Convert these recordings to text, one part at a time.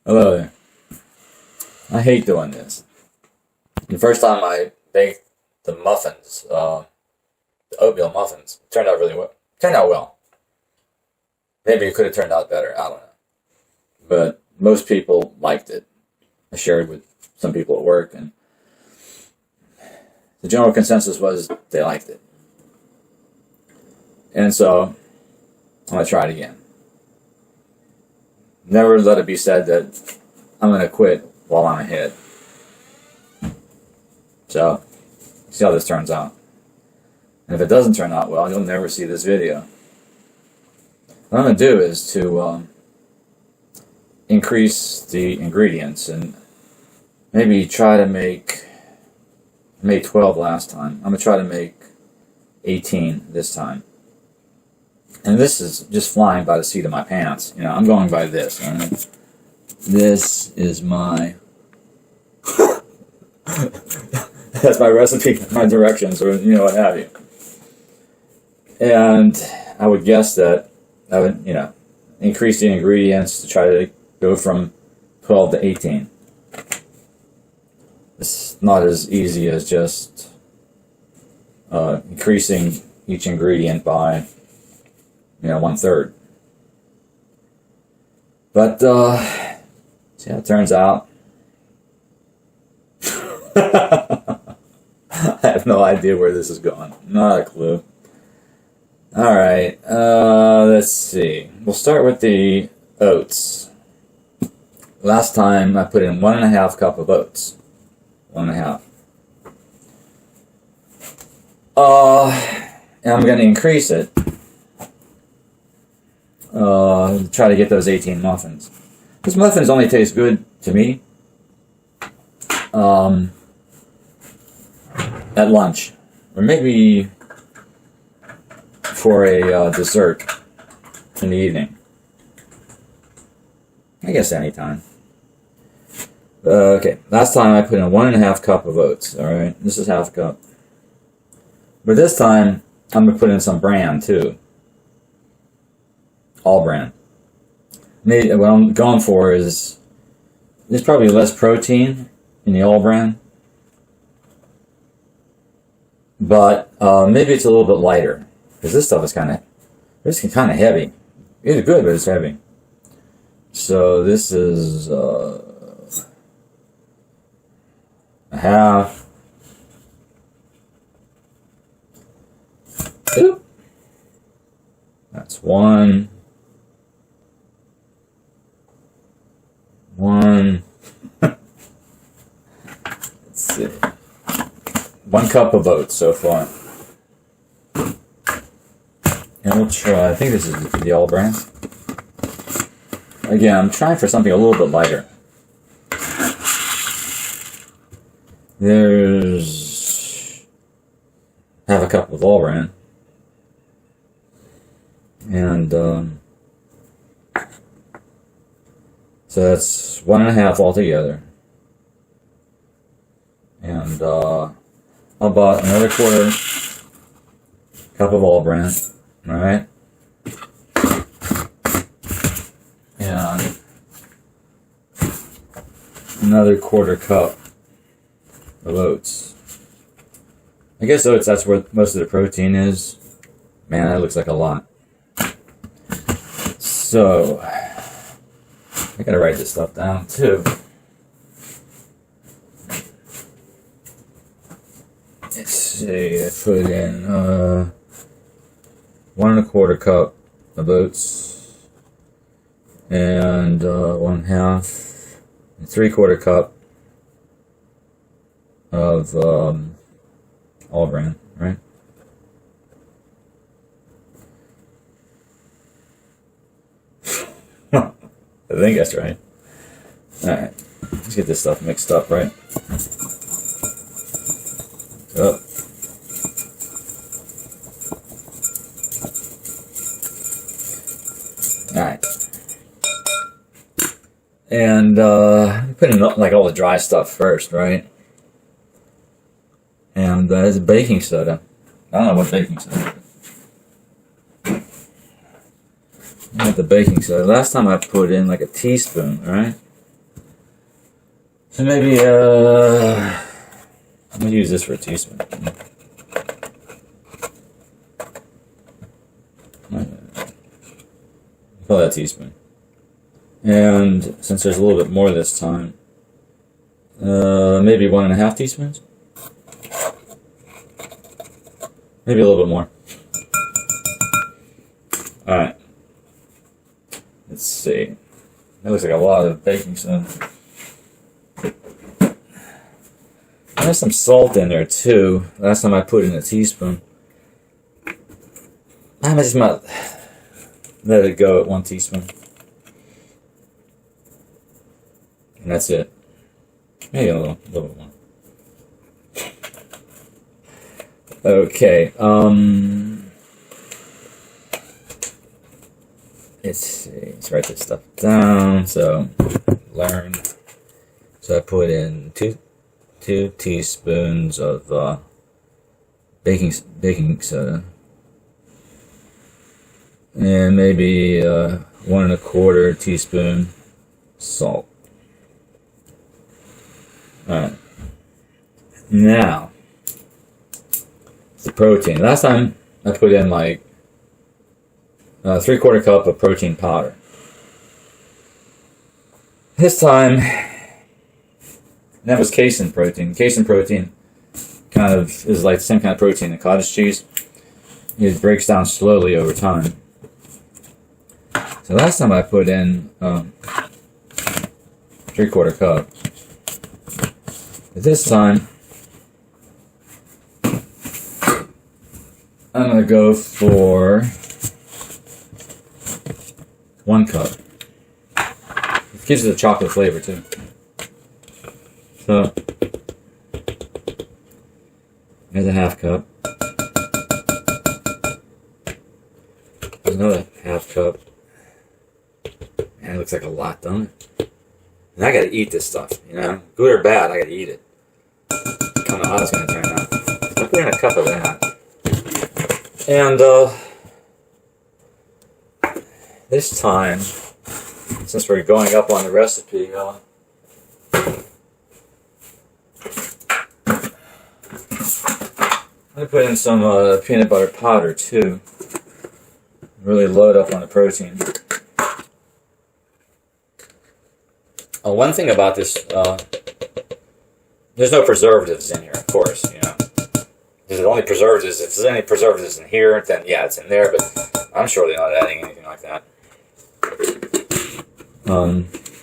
Hello there. I hate doing this. The first time I baked the muffins, the oatmeal muffins, turned out really well. Turned out well. Maybe it could have turned out better. I don't know. But most people liked it. I shared with some people at work, and the general consensus was they liked it. And so I'm going to try it again. Never let it be said that I'm going to quit while I'm ahead. So, see how this turns out. And if it doesn't turn out well, you'll never see this video. What I'm going to do is to increase the ingredients and maybe try to make, I made 12 last time. I'm going to try to make 18 this time. And this is just flying by the seat of my pants. You know, I'm going by this. Right? This is my... That's my recipe, my directions, or, you know, what have you. And I would guess that I would, you know, increase the ingredients to try to go from 12 to 18. It's not as easy as just increasing each ingredient by, you know, 1/3. But, see how it turns out. I have no idea where this is going. Not a clue. Alright, let's see. We'll start with the oats. Last time I put in 1.5 cup of oats. 1.5. And I'm going to increase it. Try to get those 18 muffins. These muffins only taste good to me at lunch, or maybe for a dessert in the evening. I guess anytime. Okay, last time I put in 1.5 cup of oats. Alright, this is 1/2 cup. But this time, I'm going to put in some bran too. All bran. Maybe what I'm going for is, there's probably less protein in the all bran. But maybe it's a little bit lighter. Because this stuff is kind of heavy. It's good, but it's heavy. So this is 1/2. Oop. That's 1. 1. Let's see. 1 cup of oats so far. And we'll try, I think this is the all bran. Again, I'm trying for something a little bit lighter. There's 1/2 cup of all bran. And, so that's 1.5 altogether. And, about another 1/4 cup of all bran. Alright? And another 1/4 cup of oats. I guess oats, that's where most of the protein is. Man, that looks like a lot. So, I gotta write this stuff down too. Let's see, I put in 1.25 cup of oats and 1/2 and 3/4 cup of all bran, right? I think that's right. Alright, let's get this stuff mixed up, right? Up. Alright. And put in like all the dry stuff first, right? And there's baking soda. I don't know what baking soda is. At the baking soda. Last time I put in like a teaspoon, alright? So maybe, I'm gonna use this for a teaspoon. Call that a teaspoon. And since there's a little bit more this time, maybe 1.5 teaspoons? Maybe a little bit more. Alright. Let's see. That looks like a lot of baking soda. There's some salt in there too. Last time I put in a teaspoon. I just might let it go at 1 teaspoon. And that's it. Maybe a little bit more. Okay. Let's see. Let's write this stuff down. So, learn. So I put in two teaspoons of baking soda, and maybe 1.25 teaspoon salt. All right. Now, the protein. Last time I put in like 3/4 cup of protein powder. This time, that was casein protein. Casein protein kind of is like the same kind of protein that cottage cheese. It breaks down slowly over time. So last time I put in 3/4 cup. But this time, I'm going to go for 1 cup. It gives it a chocolate flavor too. So, there's a 1/2 cup. There's another 1/2 cup. Man, it looks like a lot, don't it? And I gotta eat this stuff, you know? Good or bad, I gotta eat it. I don't know how it's gonna turn out. So I put in a cup of that. And, this time, since we're going up on the recipe, I put in some peanut butter powder too. Really load up on the protein. One thing about this, there's no preservatives in here, of course. You know, there's only preservatives. If there's any preservatives in here, then yeah, it's in there. But I'm sure they're not adding anything like that.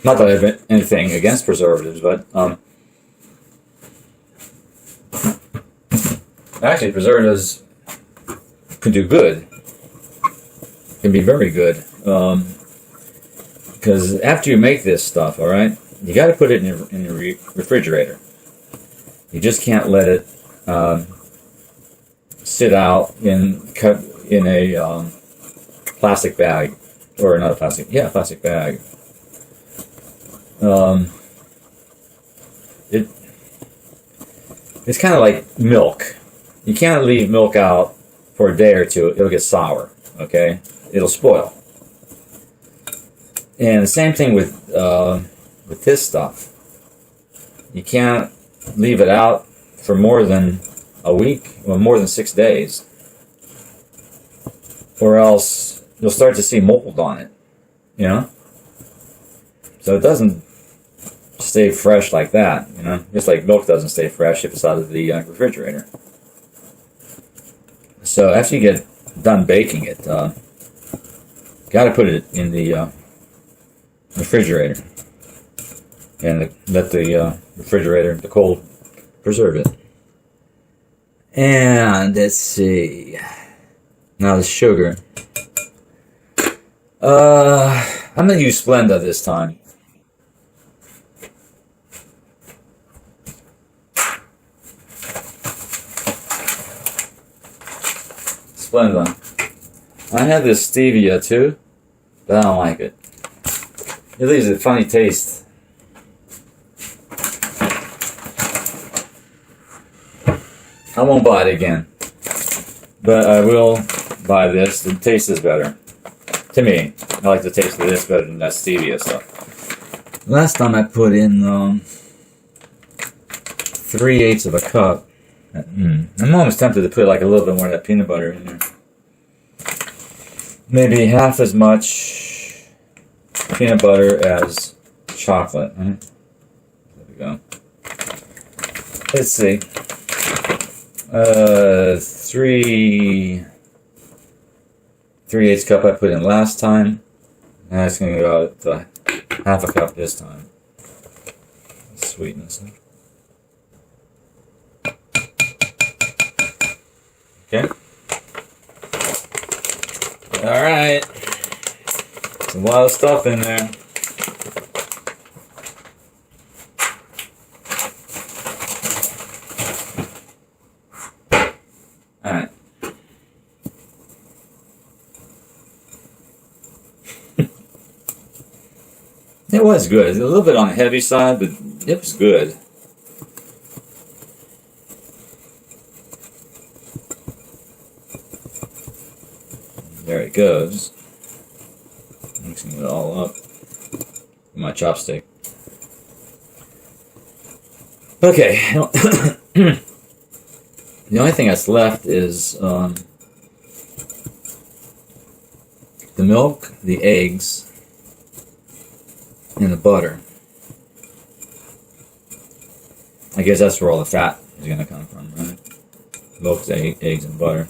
Not that I have anything against preservatives, but actually, preservatives can do good. Can be very good. Because after you make this stuff, all right, you got to put it in your refrigerator. You just can't let it sit out in a plastic bag, or not a plastic, yeah, plastic bag. It's kind of like milk. You can't leave milk out for a day or two. It'll get sour. Okay, it'll spoil. And the same thing with this stuff. You can't leave it out for more than a week, or more than 6 days, or else you'll start to see mold on it. You know, so it doesn't stay fresh like that. You know, just like milk doesn't stay fresh if it's out of the refrigerator. So after you get done baking it, got to put it in the refrigerator and let the refrigerator, the cold, preserve it. And let's see. Now the sugar. I'm gonna use Splenda this time. Splenda. I had this Stevia too, but I don't like it. It leaves a funny taste. I won't buy it again, but I will buy this. The taste is better. To me, I like the taste of this better than that stevia stuff. Last time I put in 3/8 of a cup. I'm almost tempted to put like a little bit more of that peanut butter in there. Maybe half as much peanut butter as chocolate. Right? There we go. Let's see. 3/8 cup I put in last time. And it's going to go to half a cup this time. Sweetness. Okay. Alright. There's a lot of stuff in there. Alright. It was good. It's a little bit on the heavy side, but it was good. There it goes. Mixing it all up with my chopstick. Okay. The only thing that's left is the milk, the eggs, and the butter. I guess that's where all the fat is going to come from, right? Milk, eggs, and butter.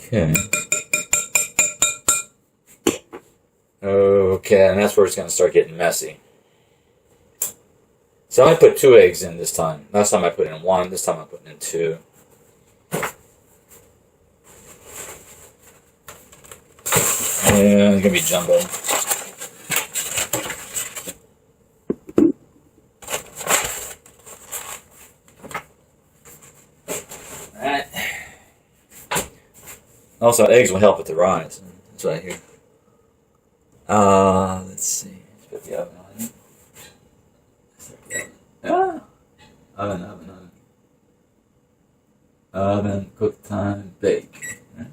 Okay. Okay, and that's where it's going to start getting messy. So I put 2 eggs in this time. Last time I put in 1. This time I'm putting in 2. Yeah, it's going to be jumbo. Alright. Also, eggs will help with the rise. That's what I hear. Let's see. Let's put the oven on it. Oven. Oven, cook time, bake. Right?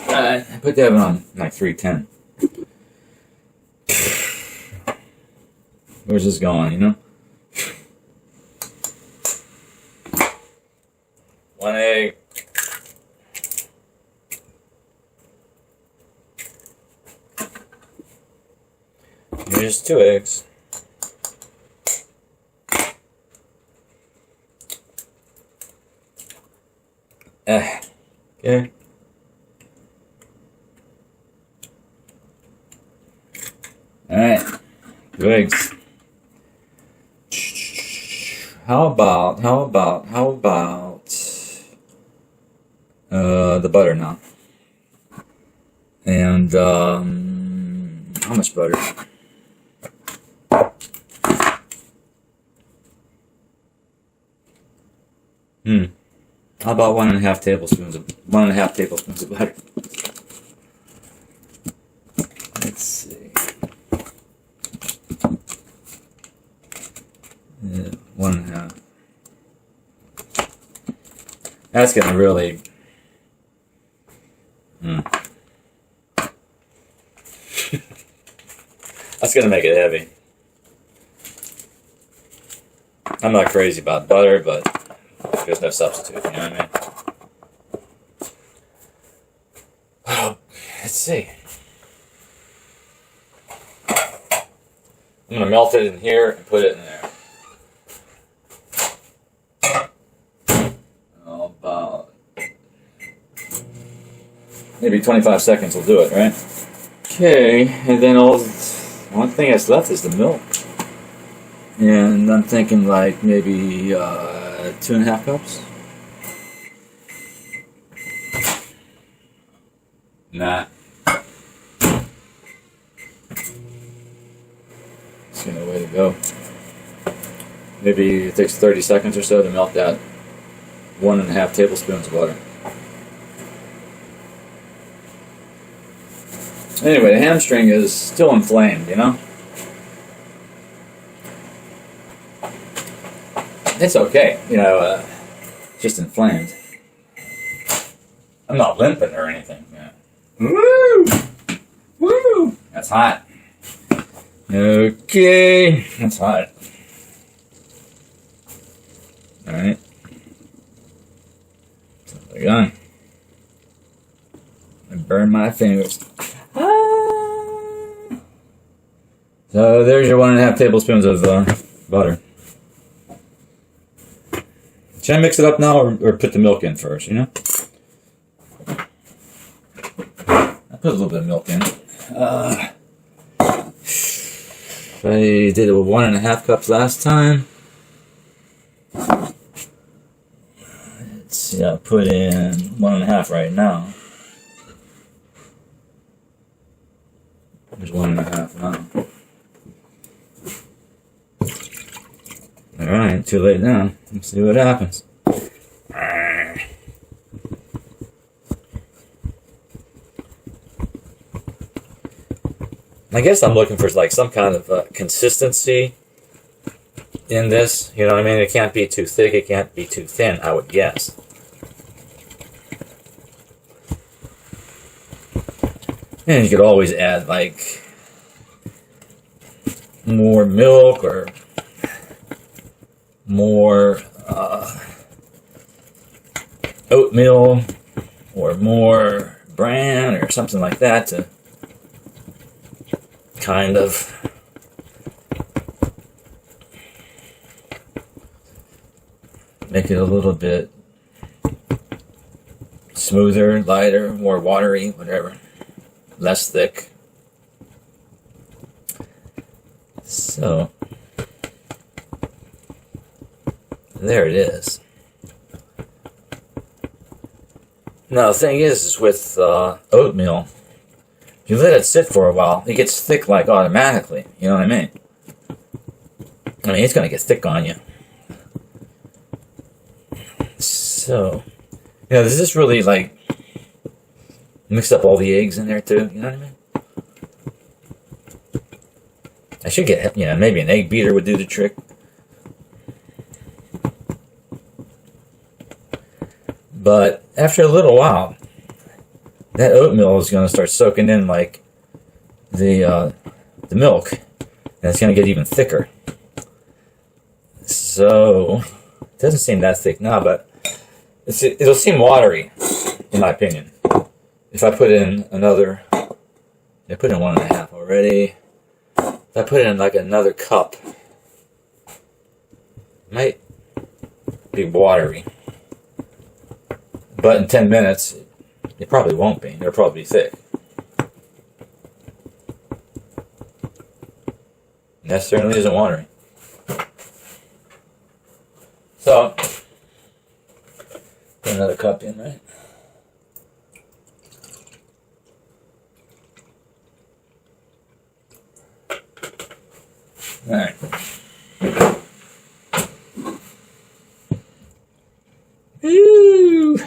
Alright, I put the oven on like 310. Where's this going, you know? 1 egg. Here's 2 eggs. Okay. Alright. 2 eggs. How about the butter now? And how much butter? How about 1.5 tablespoons of butter? Let's see. 1.5. That's gonna really. That's gonna make it heavy. I'm not crazy about butter, but there's no substitute. You know what I mean? Let's see. I'm gonna melt it in here and put it in there. About maybe 25 seconds will do it, right? Okay, and then one thing that's left is the milk. And I'm thinking like maybe 2.5 cups. Nah. It's the way to go. Maybe it takes 30 seconds or so to melt that 1.5 tablespoons of butter. Anyway, the hamstring is still inflamed, you know? It's okay, you know, just inflamed. I'm not limping or anything. Yeah. Woo! Woo! That's hot. Okay, that's hot. Alright. So they're gone. I burn my fingers. Ah. So there's your 1.5 tablespoons of butter. Should I mix it up now or put the milk in first, you know? I put a little bit of milk in. I did it with 1.5 cups last time. Let's see, I'll put in 1.5 right now. There's 1.5 now. Alright, too late now. Let's see what happens. I guess I'm looking for like some kind of consistency in this. You know what I mean? It can't be too thick, it can't be too thin, I would guess. And you could always add like more milk or more oatmeal or more bran or something like that to kind of make it a little bit smoother, lighter, more watery, whatever, less thick. So there it is. Now the thing is with oatmeal, if you let it sit for a while, it gets thick like automatically. You know what I mean? I mean, it's going to get thick on you. So, you know, does this really like mix up all the eggs in there too? You know what I mean? I should get, you know, maybe an egg beater would do the trick. But after a little while, that oatmeal is going to start soaking in like the milk, and it's going to get even thicker. So it doesn't seem that thick now, but it'll seem watery, in my opinion. If I put in another, I put in 1.5 already. If I put in like another cup, it might be watery. But in 10 minutes, it probably won't be. It'll probably be thick. And that certainly isn't watery. So, put another cup in, right? Alright. Woo!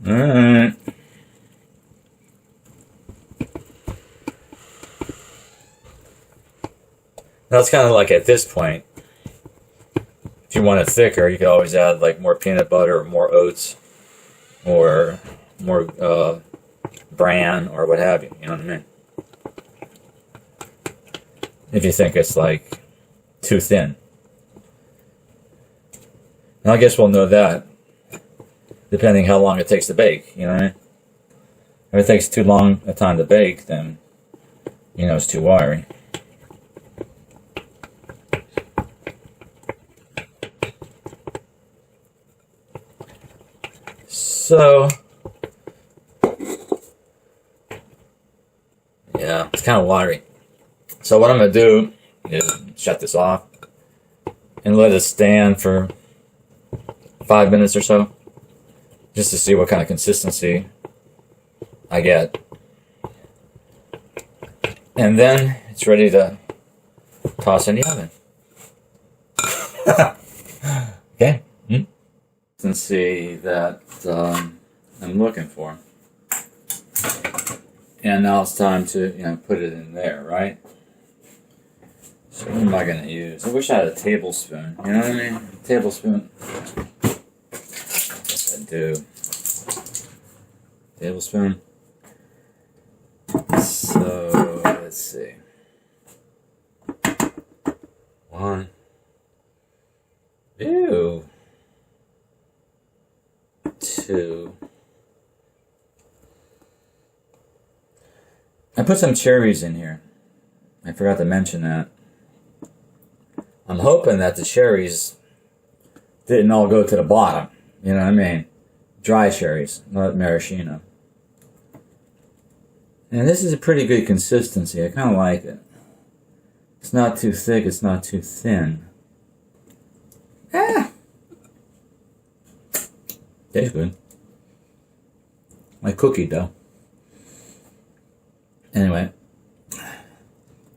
Alright. Now it's kind of like at this point, if you want it thicker, you can always add like more peanut butter or more oats or more bran or what have you. You know what I mean? If you think it's like too thin. And I guess we'll know that depending how long it takes to bake, you know what I mean? If it takes too long a time to bake, then you know it's too wiry. So yeah, it's kind of watery. So what I'm going to do is shut this off and let it stand for 5 minutes or so, just to see what kind of consistency I get. And then it's ready to toss in the oven. Okay. Consistency that I'm looking for. And now it's time to, put it in there, right? So what am I going to use? I wish I had a tablespoon. You know what I mean? Tablespoon. Yes, I do. Tablespoon. So, let's see. 1. Ew. 2. I put some cherries in here. I forgot to mention that. I'm hoping that the cherries didn't all go to the bottom. You know what I mean? Dry cherries, not maraschino. And this is a pretty good consistency. I kind of like it. It's not too thick, it's not too thin. Tastes good. Like cookie dough. Anyway,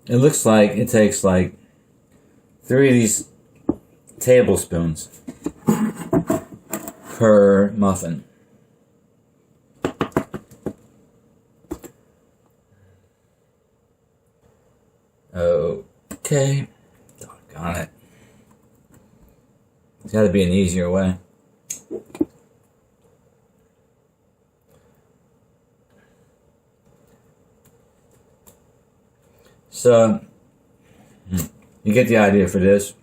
it looks like it takes like 3 of these tablespoons per muffin. Okay. Doggone it. There's got to be an easier way. So, you get the idea for this.